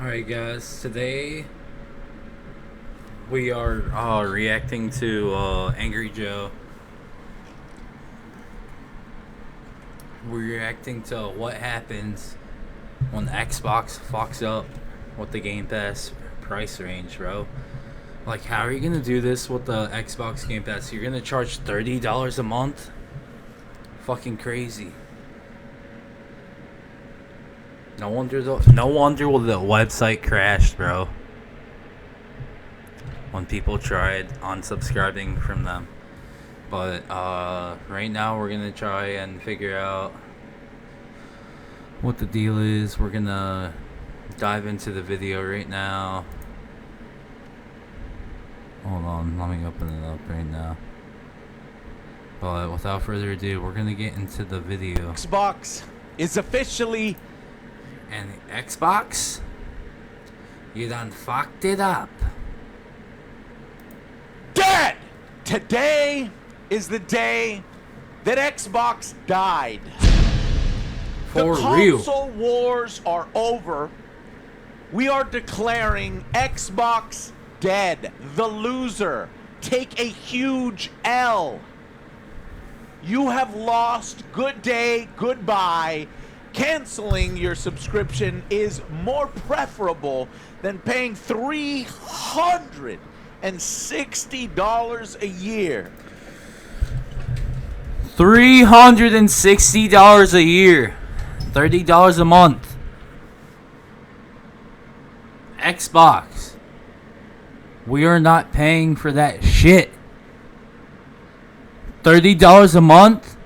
Alright guys, today we are reacting to Angry Joe. We're reacting to what happens when Xbox fucks up with the Game Pass price range, bro. Like, how are you gonna do this with the Xbox Game Pass? You're gonna charge $30 a month? Fucking crazy. No wonder the website crashed, bro. When people tried unsubscribing from them. But right now we're gonna try and figure out what the deal is. We're gonna dive into the video right now. Hold on, let me open it up right now. But without further ado, we're gonna get into the video. Xbox is officially... And Xbox? You done fucked it up. dead! Today is the day that Xbox died. For the real. console wars are over. We are declaring Xbox dead. The loser. Take a huge L. You have lost. Good day, goodbye. Canceling your subscription is more preferable than paying $360 a year. $360 a year. $30 a month. Xbox. We are not paying for that shit. $30 a month?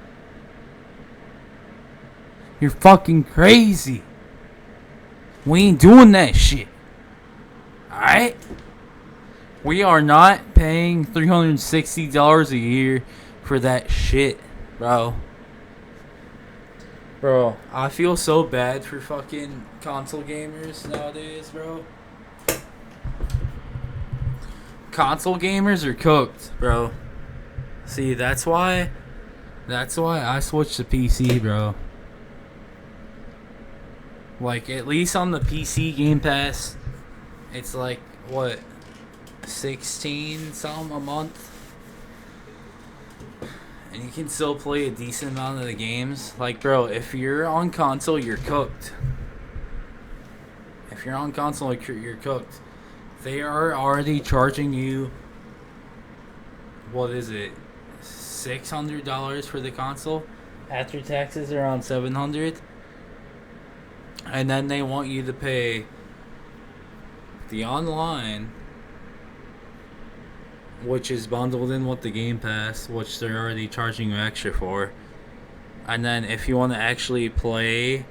You're fucking crazy. We ain't doing that shit. Alright? We are not paying $360 a year for that shit, bro. Bro, I feel so bad for fucking console gamers nowadays, bro. Console gamers are cooked, bro. See, that's why I switched to PC, bro. Like, at least on the PC Game Pass, it's like, what, 16 something a month? And you can still play a decent amount of the games. Like, bro, if you're on console, you're cooked. If you're on console, you're cooked. They are already charging you, what is it, $600 for the console? After taxes, around $700. And then they want you to pay the online, which is bundled in with the Game Pass, which they're already charging you extra for. And then if you want to actually play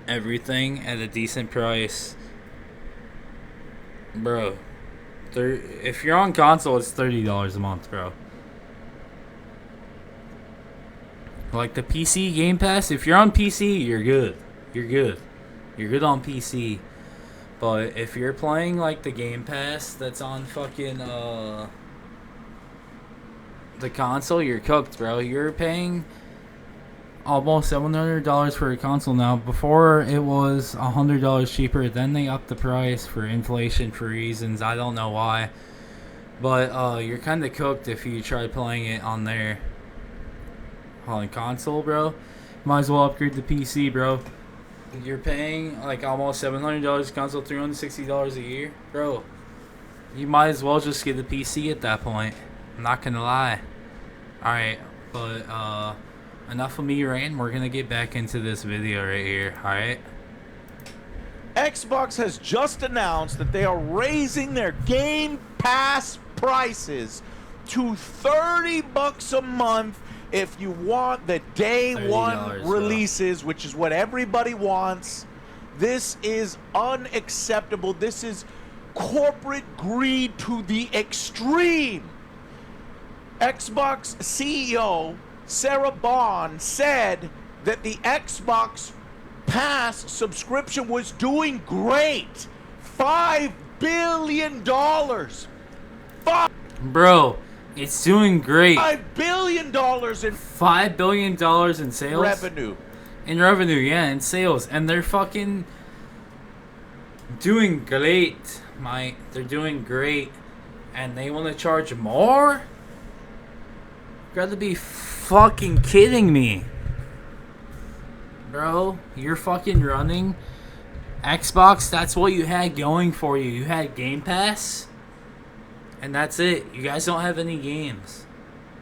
everything at a decent price, bro, if you're on console, it's $30 a month, bro. Like the PC Game Pass, if you're on PC, you're good. You're good. You're good on PC. But if you're playing like the Game Pass that's on fucking the console, you're cooked, bro. You're paying almost $700 for a console now. Before it was $100 cheaper. Then they upped the price for inflation for reasons I don't know why. But you're kind of cooked if you try playing it on there. On console, bro. Might as well upgrade to PC, bro. You're paying like almost $700 console, $360 a year, bro. You might as well just get the PC at that point. I'm not gonna lie. Alright, but enough of me ranting. We're gonna get back into this video right here. Alright. Xbox has just announced that they are raising their Game Pass prices to $30 a month if you want the day one releases, which is what everybody wants. This is unacceptable. This is corporate greed to the extreme. Xbox CEO Sarah Bond said that the Xbox Pass subscription was doing great. $5 billion. Bro, it's doing great. $5 billion in $5 billion in sales? revenue. In revenue, yeah, in sales. And they're fucking Doing great, mate. They're doing great. And they want to charge more? You gotta be fucking kidding me. Bro, you're fucking running Xbox. That's what you had going for you. You had Game Pass. And that's it. You guys don't have any games.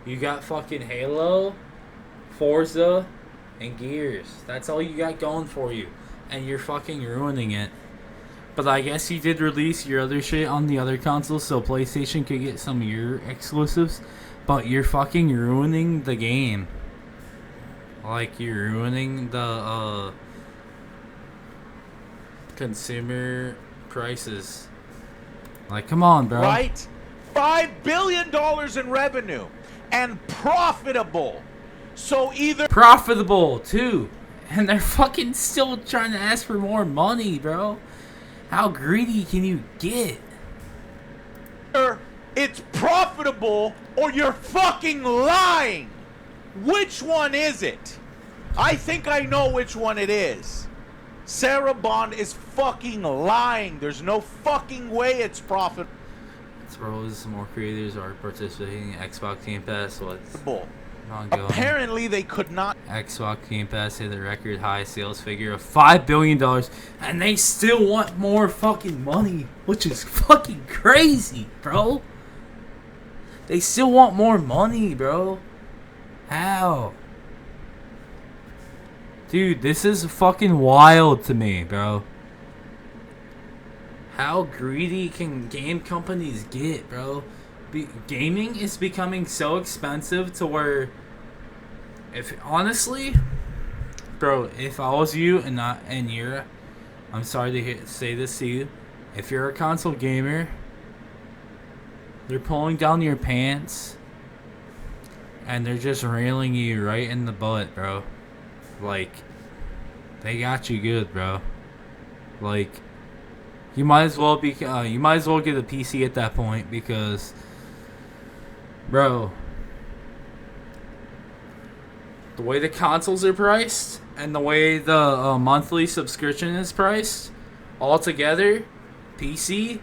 You got fucking Halo, Forza, and Gears. That's all you got going for you. And you're fucking ruining it. But I guess you did release your other shit on the other consoles so PlayStation could get some of your exclusives. But you're fucking ruining the game. Like, you're ruining the consumer prices. Like, come on, bro. Right? $5 billion in revenue. And profitable. So either... Profitable, too. And they're fucking still trying to ask for more money, bro. How greedy can you get? It's profitable or you're fucking lying. Which one is it? I think I know which one it is. Sarah Bond is fucking lying. There's no fucking way it's profitable. Suppose more creators are participating in Xbox Game Pass. What's ongoing? Apparently they could not. Xbox Game Pass hit a record high sales figure of $5 billion, and they still want more fucking money, which is fucking crazy, bro. They still want more money, bro. How? Dude, this is fucking wild to me, bro. How greedy can game companies get, bro? Gaming is becoming so expensive to where, if honestly, bro, if I was you and you're, I'm sorry to say this to you, if you're a console gamer, they're pulling down your pants and they're just railing you right in the butt, bro. Like, they got you good, bro. Like, you might as well get a PC at that point because, bro, the way the consoles are priced and the way the monthly subscription is priced, all together, PC,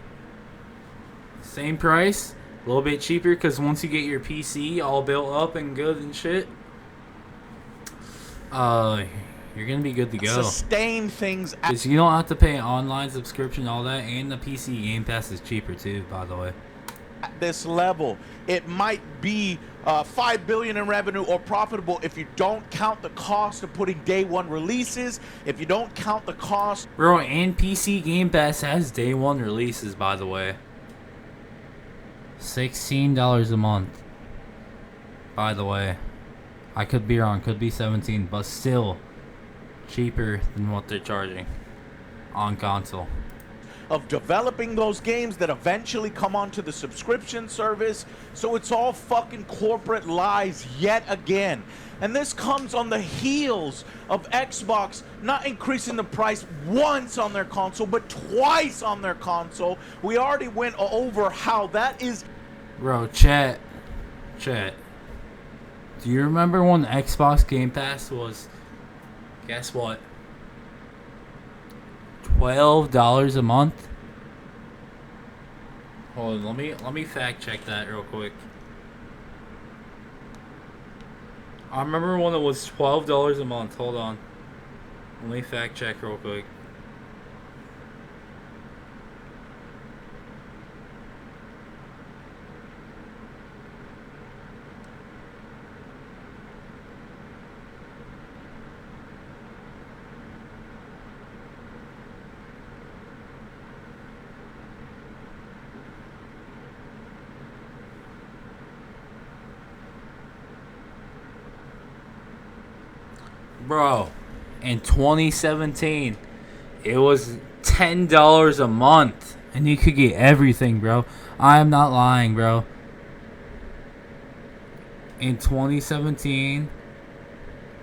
same price, a little bit cheaper because once you get your PC all built up and good and shit, you're gonna be good to go. Sustain things because you don't have to pay an online subscription, all that, and the PC Game Pass is cheaper too, by the way. At this level, it might be $5 billion in revenue or profitable if you don't count the cost of putting day one releases. If you don't count the cost, bro, and PC Game Pass has day one releases, by the way. $16 a month. By the way, I could be wrong, could be 17, but still cheaper than what they're charging on console. Of developing those games that eventually come onto the subscription service. So it's all fucking corporate lies yet again. And this comes on the heels of Xbox not increasing the price once on their console, but twice on their console. We already went over how that is. Bro, chat. Do you remember when Xbox Game Pass was, guess what, $12 a month? Hold on, let me fact check that real quick. I remember when it was $12 a month. Hold on. Let me fact check real quick. Bro, in 2017, it was $10 a month, and you could get everything, bro. I am not lying, bro. In 2017,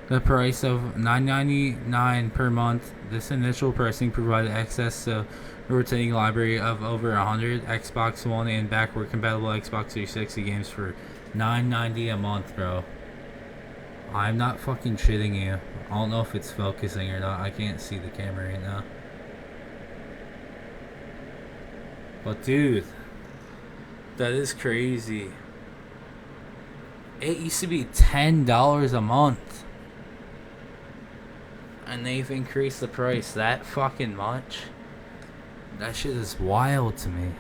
the price of $9.99 per month. This initial pricing provided access to a rotating library of over 100 Xbox One and backward compatible Xbox 360 games for $9.90 a month, bro. I'm not fucking shitting you. I don't know if it's focusing or not. I can't see the camera right now. But dude, that is crazy. It used to be $10 a month. And they've increased the price that fucking much. That shit is wild to me.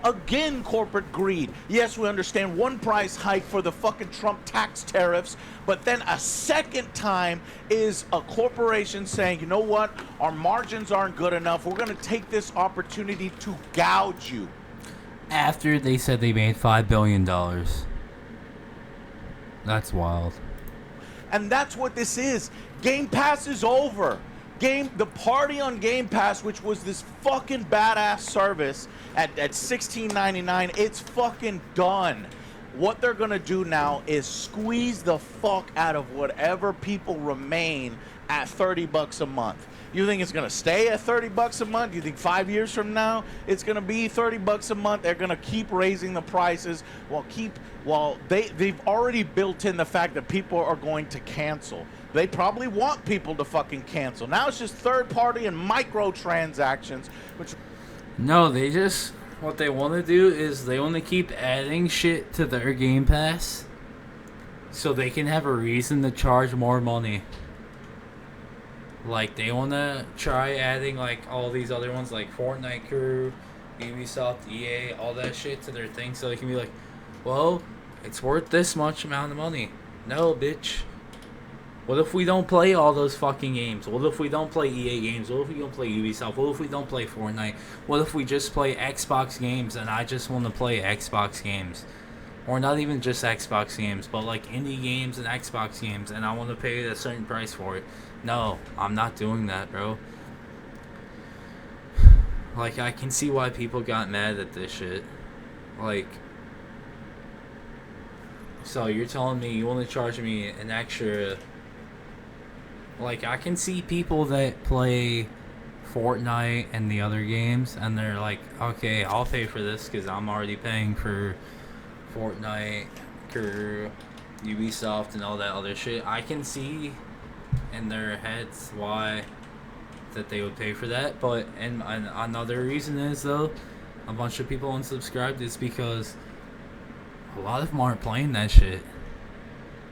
Again, corporate greed. Yes, we understand one price hike for the fucking Trump tax tariffs, but then a second time is a corporation saying, you know what, our margins aren't good enough. We're going to take this opportunity to gouge you. After they said they made $5 billion. That's wild. And that's what this is. Game Pass is over. The party on Game Pass, which was this fucking badass service at $16.99, it's fucking done. What they're gonna do now is squeeze the fuck out of whatever people remain at $30 a month. You think it's gonna stay at $30 a month? You think 5 years from now it's gonna be $30 a month? They're gonna keep raising the prices while they've already built in the fact that people are going to cancel. They probably want people to fucking cancel. Now it's just third party and microtransactions, which no, what they want to do is they want to keep adding shit to their Game Pass so they can have a reason to charge more money. Like, they want to try adding, like, all these other ones, like Fortnite Crew, Ubisoft, EA, all that shit to their thing so they can be like, well, it's worth this much amount of money. No, bitch. What if we don't play all those fucking games? What if we don't play EA games? What if we don't play Ubisoft? What if we don't play Fortnite? What if we just play Xbox games and I just want to play Xbox games? Or not even just Xbox games, but like indie games and Xbox games, and I want to pay a certain price for it. No, I'm not doing that, bro. Like, I can see why people got mad at this shit. Like, so you're telling me you want to charge me an extra... Like, I can see people that play Fortnite and the other games, and they're like, okay, I'll pay for this because I'm already paying for Fortnite, Crew, Ubisoft, and all that other shit. I can see in their heads why that they would pay for that, but and another reason is, though, a bunch of people unsubscribed is because a lot of them aren't playing that shit.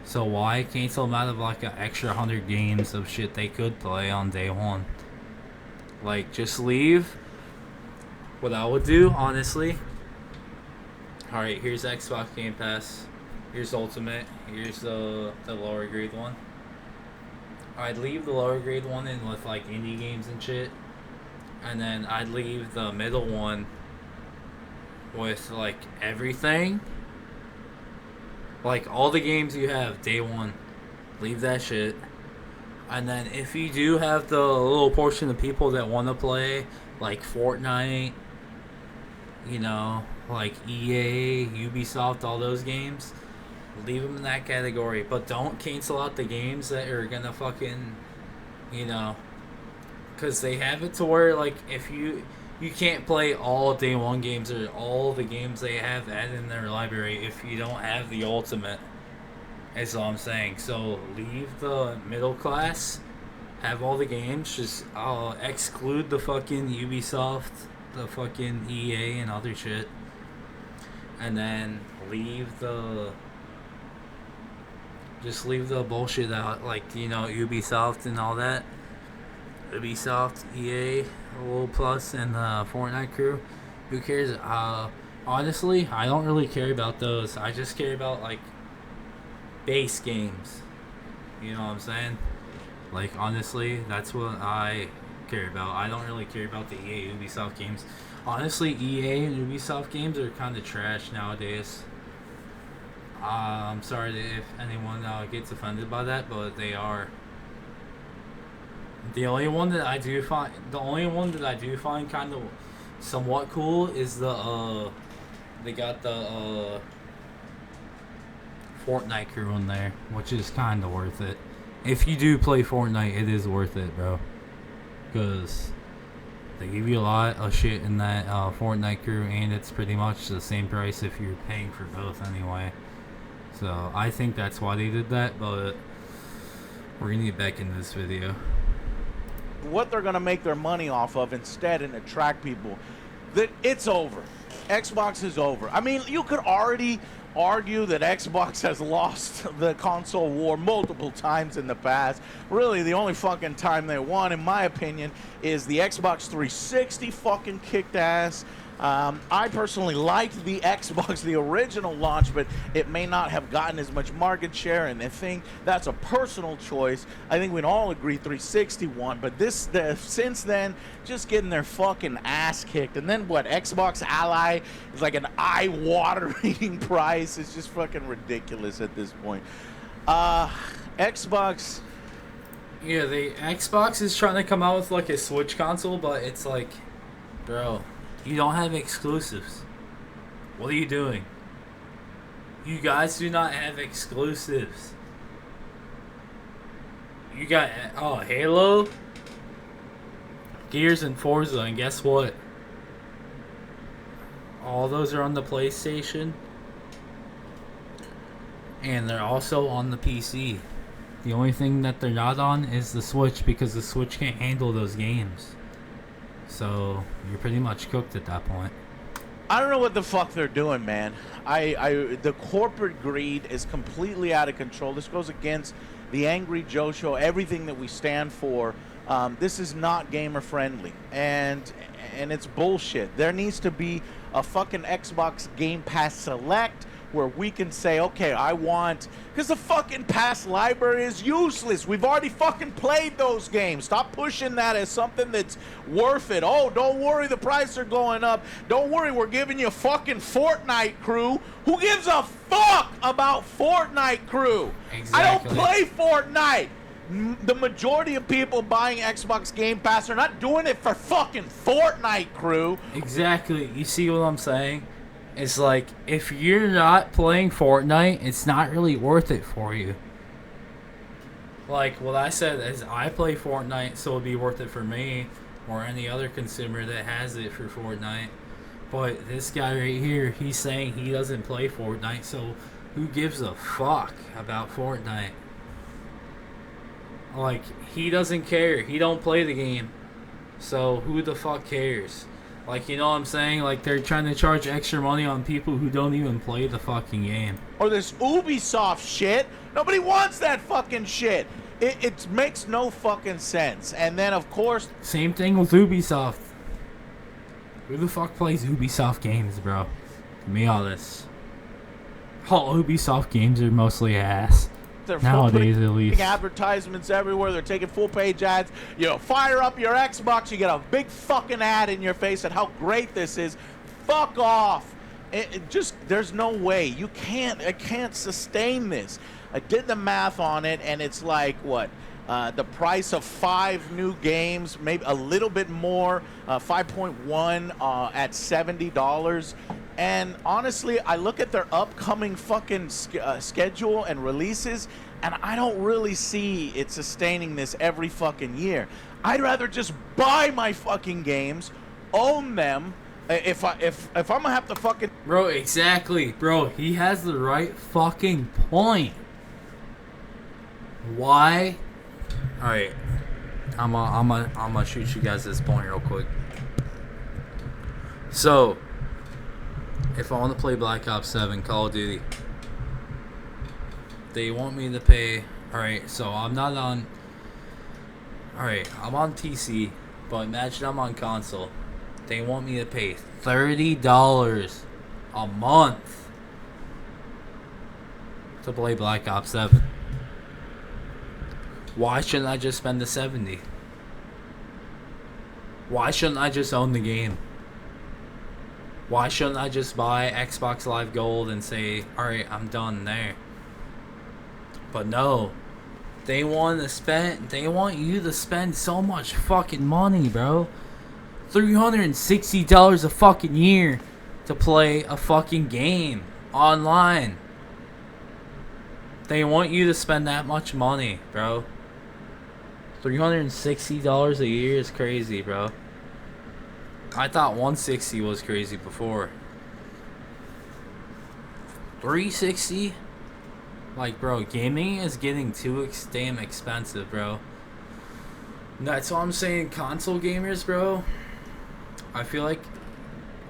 So why cancel them out of like an extra 100 games of shit they could play on day one? Like, just leave. What I would do, honestly. Alright, here's Xbox Game Pass. Here's Ultimate. Here's the lower grade one. I'd leave the lower grade one in with like indie games and shit. And then I'd leave the middle one with like everything. Like, all the games you have, day one, leave that shit. And then if you do have the little portion of people that want to play, like Fortnite, you know, like EA, Ubisoft, all those games, leave them in that category. But don't cancel out the games that are gonna fucking, you know, because they have it to where, like, if you can't play all day one games or all the games they have added in their library if you don't have the Ultimate, is all I'm saying. So leave the middle class, have all the games, just exclude the fucking Ubisoft, the fucking EA and other shit, and then just leave the bullshit out, like, you know, Ubisoft and all that. Ubisoft, EA, WoW Plus, and Fortnite Crew. Who cares? Honestly, I don't really care about those. I just care about, like, base games. You know what I'm saying? Like, honestly, that's what I care about. I don't really care about the EA Ubisoft games. Honestly, EA and Ubisoft games are kind of trash nowadays. I'm sorry if anyone gets offended by that, but they are. The only one that I do find kind of somewhat cool is they got the Fortnite Crew in there, which is kind of worth it. If you do play Fortnite, it is worth it, bro, because they give you a lot of shit in that Fortnite Crew, and it's pretty much the same price if you're paying for both anyway. So I think that's why they did that, but we're gonna get back into this video. What they're going to make their money off of instead and attract people. that it's over. Xbox is over. I mean, you could already argue that Xbox has lost the console war multiple times in the past. Really, the only fucking time they won, in my opinion, is the Xbox 360 fucking kicked ass. I personally liked the Xbox, the original launch, but it may not have gotten as much market share, and I think that's a personal choice. I think we'd all agree 360 won, but since then, just getting their fucking ass kicked. And then what, Xbox Ally is like an eye-watering price. It's just fucking ridiculous at this point. Xbox... Yeah, the Xbox is trying to come out with like a Switch console, but it's like, bro, you don't have exclusives. What are you doing? You guys do not have exclusives. You got, Halo, Gears, and Forza, and guess what? All those are on the PlayStation. And they're also on the PC. The only thing that they're not on is the Switch, because the Switch can't handle those games. So you're pretty much cooked at that point. I don't know what the fuck they're doing, man. The corporate greed is completely out of control. This goes against the Angry Joe Show, everything that we stand for. This is not gamer friendly, and it's bullshit. There needs to be a fucking Xbox Game Pass Select where we can say, okay, I want, because the fucking past library is useless. We've already fucking played those games. Stop pushing that as something that's worth it. Oh, don't worry, the prices are going up. Don't worry, we're giving you fucking Fortnite, crew. Who gives a fuck about Fortnite, crew? Exactly. I don't play Fortnite. The majority of people buying Xbox Game Pass are not doing it for fucking Fortnite, crew. Exactly. You see what I'm saying? It's like, if you're not playing Fortnite, it's not really worth it for you. Like, what I said is, I play Fortnite, so it'd be worth it for me, or any other consumer that has it for Fortnite. But this guy right here, he's saying he doesn't play Fortnite, so who gives a fuck about Fortnite? Like, he doesn't care. He don't play the game. So who the fuck cares? Like, you know what I'm saying? Like, they're trying to charge extra money on people who don't even play the fucking game. Or this Ubisoft shit. Nobody wants that fucking shit. It makes no fucking sense. And then, of course... Same thing with Ubisoft. Who the fuck plays Ubisoft games, bro? To be honest. All Ubisoft games are mostly ass. They're nowadays, at least. Advertisements everywhere. They're taking full-page ads. You know, fire up your Xbox. You get a big fucking ad in your face and how great this is. Fuck off. It just, there's no way. You can't, I can't sustain this. I did the math on it, and it's like, what? The price of 5 new games, maybe a little bit more, 5.1 at $70. And honestly, I look at their upcoming fucking schedule and releases, and I don't really see it sustaining this every fucking year. I'd rather just buy my fucking games, own them. If I'm gonna have to fucking... Bro, exactly. Bro, he has the right fucking point. Why? Alright. I'm gonna shoot you guys this point real quick. So, if I want to play Black Ops 7 Call of Duty, they want me to pay... Alright, so I'm not on... Alright, I'm on PC, but imagine I'm on console. They want me to pay $30 a month to play Black Ops 7. Why shouldn't I just spend the $70? Why shouldn't I just own the game? Why shouldn't I just buy Xbox Live Gold and say, alright, I'm done there? But no. They want you to spend so much fucking money, bro. $360 a fucking year to play a fucking game online. They want you to spend that much money, bro. $360 a year is crazy, bro. I thought $160 was crazy before. $360? Like, bro, gaming is getting too damn expensive, bro. That's why I'm saying console gamers, bro. I feel like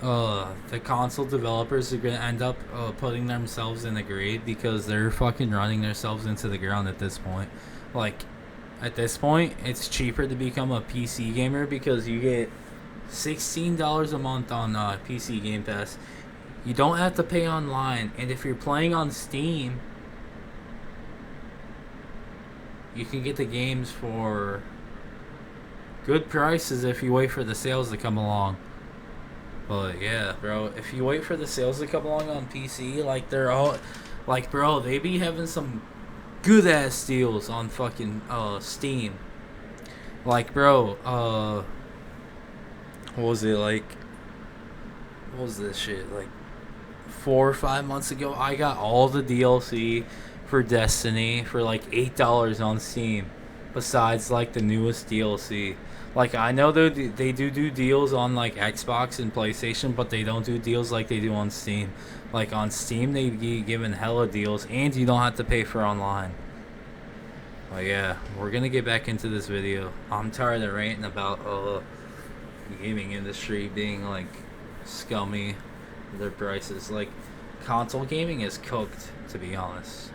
the console developers are gonna end up putting themselves in the grave because they're fucking running themselves into the ground at this point. Like, at this point, it's cheaper to become a PC gamer because you get $16 a month on PC Game Pass. You don't have to pay online, and if you're playing on Steam, you can get the games for good prices if you wait for the sales to come along. But yeah, bro, if you wait for the sales to come along on PC, like they're all, like, bro, they be having some good ass deals on fucking Steam. Like, bro, what was it, like, what was this shit, like 4 or 5 months ago? I got all the DLC for Destiny for like $8 on Steam, besides like the newest DLC. Like, I know they do deals on like Xbox and PlayStation, but they don't do deals like they do on Steam. Like, on Steam, they be giving hella deals, and you don't have to pay for online. But yeah, we're gonna get back into this video. I'm tired of ranting about the gaming industry being like scummy, their prices. Like, console gaming is cooked, to be honest.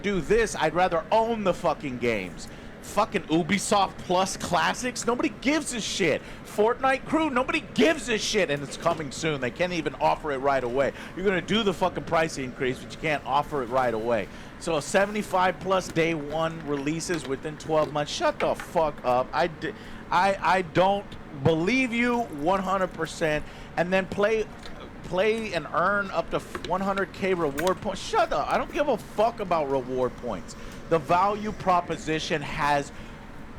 Do this, I'd rather own the fucking games. Fucking Ubisoft Plus Classics, nobody gives a shit. Fortnite Crew, nobody gives a shit, and it's coming soon. They can't even offer it right away. You're gonna do the fucking price increase, but you can't offer it right away. So 75 plus day one releases within 12 months. Shut the fuck up. I don't believe you 100%. And then play and earn up to 100k reward points. Shut up. I don't give a fuck about reward points. The value proposition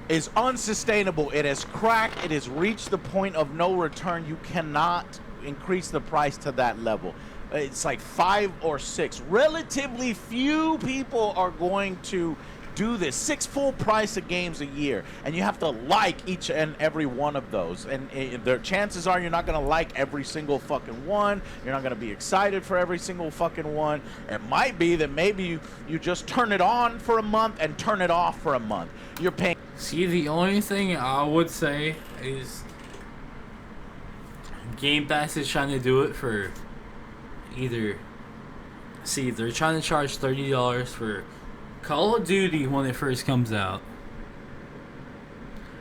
is unsustainable. It has cracked. It has reached the point of no return. You cannot increase the price to that level. It's like 5 or 6. Relatively few people are going to do this. 6 full price of games a year, and you have to like each and every one of those. And the chances are you're not going to like every single fucking one. You're not going to be excited for every single fucking one. It might be that maybe you just turn it on for a month and turn it off for a month. You're paying. See, the only thing I would say is Game Pass is trying to do it for either. See, they're trying to charge $30 for Call of Duty when it first comes out,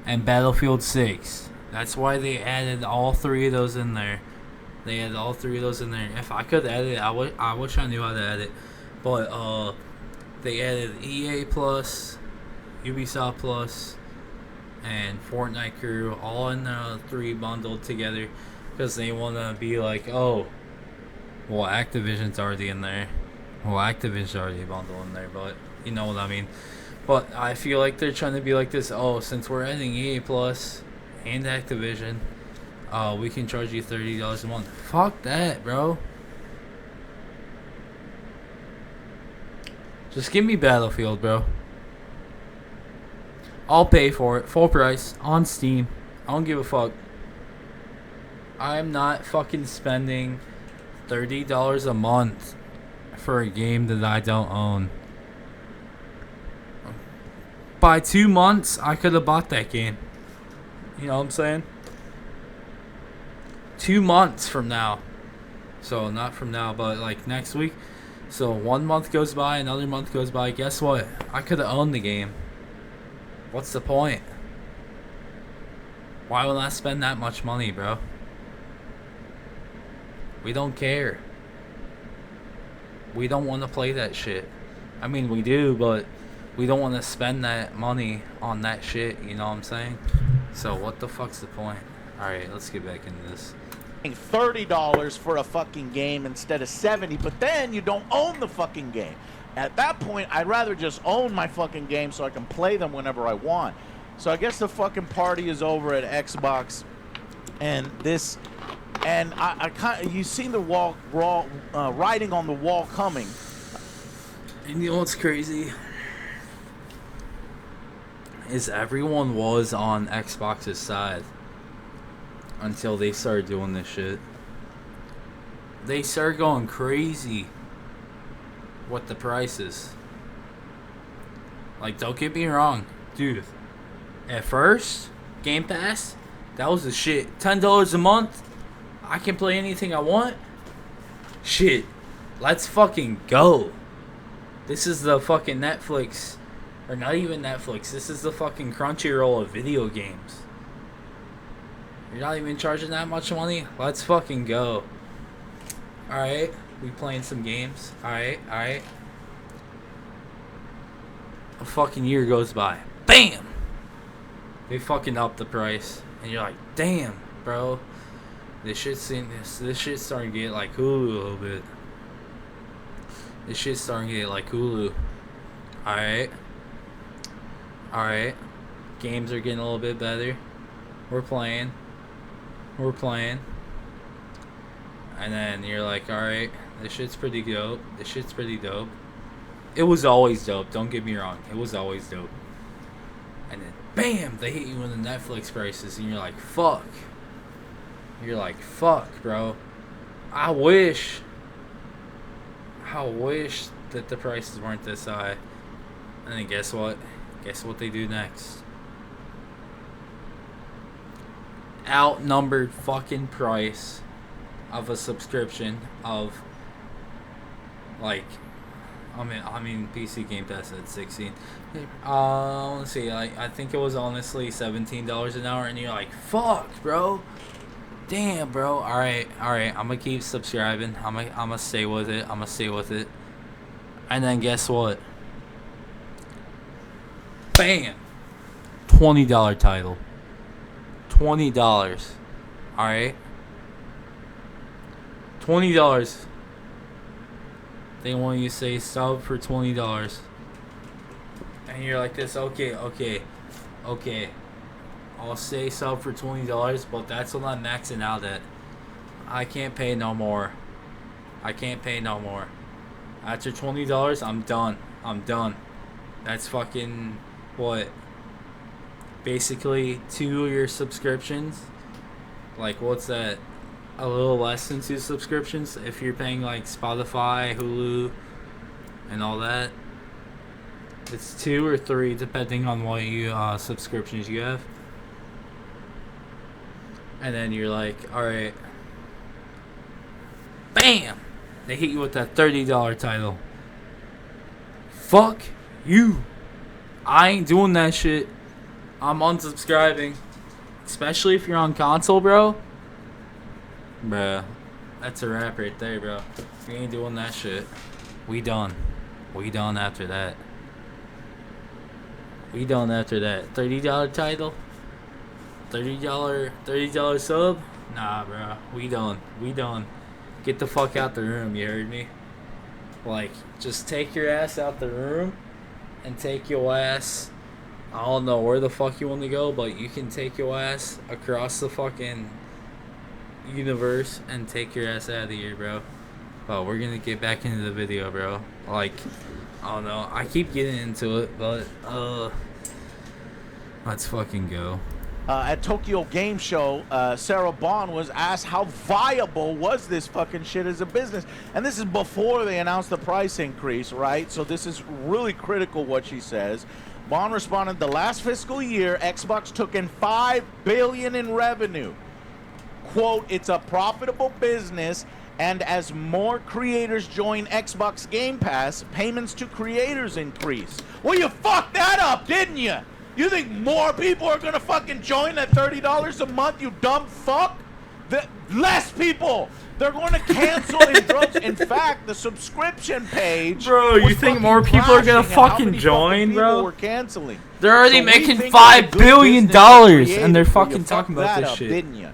and Battlefield 6. That's why they added all 3 of those in there. They added all 3 of those in there. If I could edit it, I wish I knew how to edit. But they added EA Plus, Ubisoft Plus, and Fortnite Crew all in the 3 bundled together because they want to be like, oh, well, Activision's already in there. Well, Activision's already bundled in there, but you know what I mean. But I feel like they're trying to be like this. Oh, since we're adding EA Plus and Activision, we can charge you $30 a month. Fuck that, bro. Just give me Battlefield, bro. I'll pay for it, full price, on Steam. I don't give a fuck. I'm not fucking spending $30 a month for a game that I don't own. By 2 months, I could have bought that game. You know what I'm saying? 2 months from now. So, not from now, but like next week. So, 1 month goes by, another month goes by. Guess what? I could have owned the game. What's the point? Why would I spend that much money, bro? We don't care. We don't want to play that shit. I mean, we do, but we don't want to spend that money on that shit, you know what I'm saying? So what the fuck's the point? Alright, let's get back into this. $30 for a fucking game instead of $70, but then you don't own the fucking game. At that point, I'd rather just own my fucking game so I can play them whenever I want. So I guess the fucking party is over at Xbox, and this, and I kind of, you seen the writing on the wall coming. And you know what's crazy? Is everyone was on Xbox's side until they started doing this shit. They started going crazy with the prices. Like, don't get me wrong, dude. At first, Game Pass, that was the shit. $10 a month, I can play anything I want. Shit. Let's fucking go. This is the fucking Netflix. Or not even Netflix. This is the fucking Crunchyroll of video games. You're not even charging that much money? Let's fucking go. Alright. We playing some games. Alright. A fucking year goes by. BAM! They fucking up the price. And you're like, damn, bro. This shit's starting to get like Hulu a little bit. This shit's starting to get like Hulu. Alright. Games are getting a little bit better. We're playing. And then you're like, alright, this shit's pretty dope. It was always dope, don't get me wrong. It was always dope. And then, bam, they hit you with the Netflix prices. And you're like, fuck. Bro. I wish that the prices weren't this high. And then guess what? Guess what they do next? Outnumbered fucking price of a subscription of, like, I mean PC Game Pass at 16. Let's see, I think it was honestly $17 an hour, and you're like, fuck, bro. Damn, bro. Alright, I'm gonna keep subscribing. I'm gonna stay with it. And then guess what? Bam! $20 title. $20. Alright? $20. They want you to say sub for $20. And you're like this, okay. I'll say sub for $20, but that's what I'm maxing out at. I can't pay no more. After $20, I'm done. That's fucking, what? Basically 2 of your subscriptions. Like, what's that? A little less than 2 subscriptions if you're paying like Spotify, Hulu, and all that. It's 2 or 3 depending on what you subscriptions you have. And then you're like, alright. BAM! They hit you with that $30 title. Fuck you. I ain't doing that shit. I'm unsubscribing. Especially if you're on console, bro. Bruh. That's a wrap right there, bro. We ain't doing that shit. We done after that. $30 title? $30 sub? Nah, bro. We done. Get the fuck out the room, you heard me? Like, just take your ass out the room and take your ass, I don't know where the fuck you want to go, but you can take your ass across the fucking universe and take your ass out of here, bro. But we're gonna get back into the video, bro. Like, I don't know. I keep getting into it, but let's fucking go. At Tokyo Game Show, Sarah Bond was asked how viable was this fucking shit as a business. And this is before they announced the price increase, right? So this is really critical what she says. Bond responded, the last fiscal year, Xbox took in $5 billion in revenue. Quote, it's a profitable business, and as more creators join Xbox Game Pass, payments to creators increase. Well, you fucked that up, didn't you? You think more people are gonna fucking join at $30 a month, you dumb fuck? Less people! They're going to cancel in droves. In fact, the subscription page. Bro, you think more people are gonna fucking join, bro? We're canceling. They're already making $5 billion, and they're fucking talking about this shit. Didn't you?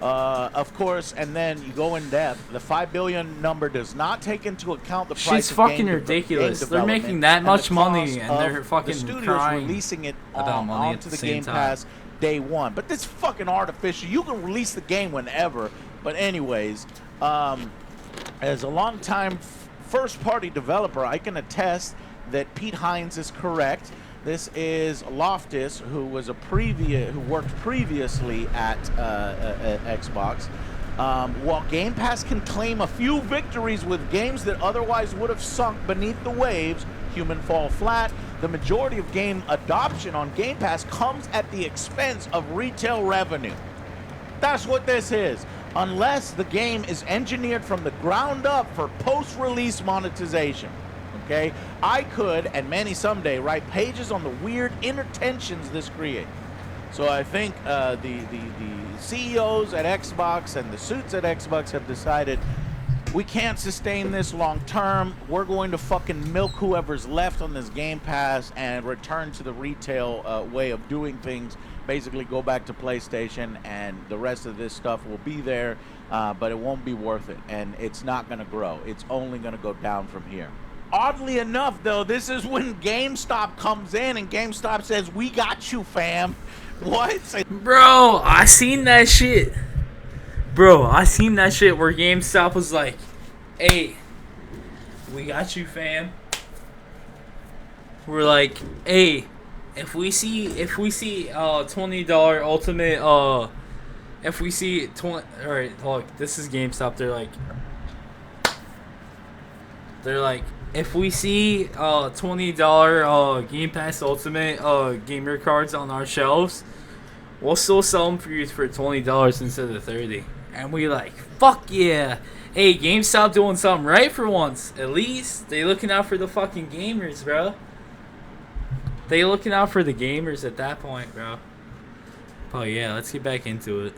Of course, and then you go in depth. The $5 billion number does not take into account the price. She's fucking ridiculous. They're making that much money, and they're fucking crying releasing it about money onto the Game Pass day one. But this fucking artificial. You can release the game whenever. But anyways, as a long-time first-party developer, I can attest that Pete Hines is correct. This is Loftus, who was who worked previously at Xbox. While Game Pass can claim a few victories with games that otherwise would have sunk beneath the waves, Human Fall Flat, the majority of game adoption on Game Pass comes at the expense of retail revenue. That's what this is. unless the game is engineered from the ground up for post-release monetization. Okay, I could, and many someday, write pages on the weird inner tensions this creates. So I think the CEOs at Xbox and the suits at Xbox have decided we can't sustain this long term. We're going to fucking milk whoever's left on this Game Pass and return to the retail way of doing things. Basically go back to PlayStation, and the rest of this stuff will be there, but it won't be worth it, and it's not going to grow. It's only going to go down from here. Oddly enough, though, this is when GameStop comes in and GameStop says, "We got you, fam." What? Bro, I seen that shit. Bro, I seen that shit where GameStop was like, "Hey, we got you, fam." We're like, "Hey, if we see $20 ultimate if we see 20, all right, look, this is GameStop. They're like, if we see $20 Game Pass Ultimate gamer cards on our shelves, we'll still sell them for you for $20 instead of $30. And we like, fuck yeah. Hey, GameStop doing something right for once. At least they looking out for the fucking gamers, bro. They looking out for the gamers at that point, bro. Oh yeah, let's get back into it.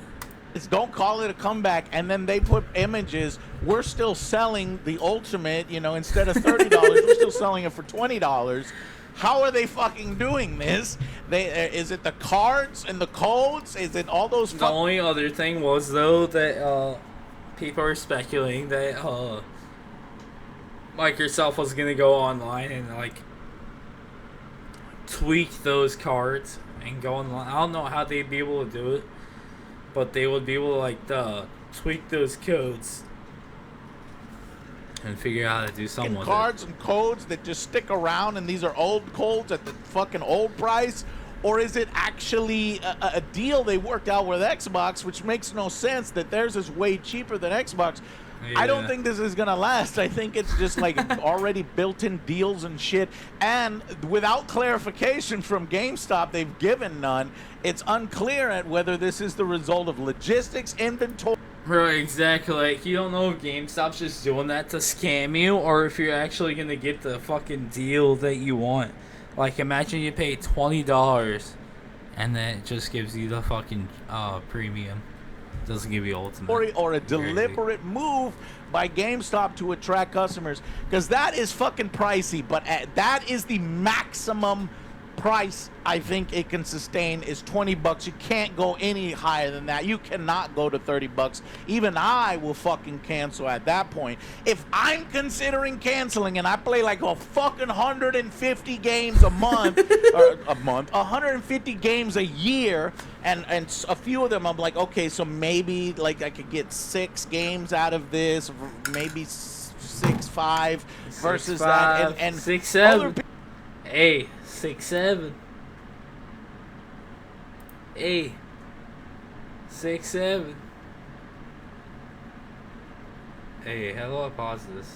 Don't call it a comeback, and then they put images. We're still selling the Ultimate, you know, instead of $30, we're still selling it for $20. How are they fucking doing this? Is it the cards and the codes? Is it all those? The only other thing was though that people are speculating that Microsoft was gonna go online and like tweak those cards and go online. I don't know how they'd be able to do it, but they would be able to like tweak those codes and figure out how to do something with cards and codes that just stick around, and these are old codes at the fucking old price. Or is it actually a deal they worked out with Xbox, which makes no sense, that theirs is way cheaper than Xbox? Yeah. I don't think this is going to last. I think it's just like already built-in deals and shit. And without clarification from GameStop, they've given none. It's unclear at whether this is the result of logistics, inventory. Right, exactly. Like, you don't know if GameStop's just doing that to scam you or if you're actually going to get the fucking deal that you want. Like, imagine you pay $20 and then it just gives you the fucking premium. Doesn't give you ultimate. Or a deliberate move by GameStop to attract customers, because that is fucking pricey, but that is the maximum price I think it can sustain is $20. You can't go any higher than that. You cannot go to $30. Even I will fucking cancel at that point. If I'm considering canceling and I play like a fucking 150 games a month, or 150 games a year, and a few of them I'm like, okay, so maybe like I could get 6 games out of this, maybe 6-5 versus 5, that, and 6-7. Hey, 6-7. Hey, 6-7. Hey, how do I pause this?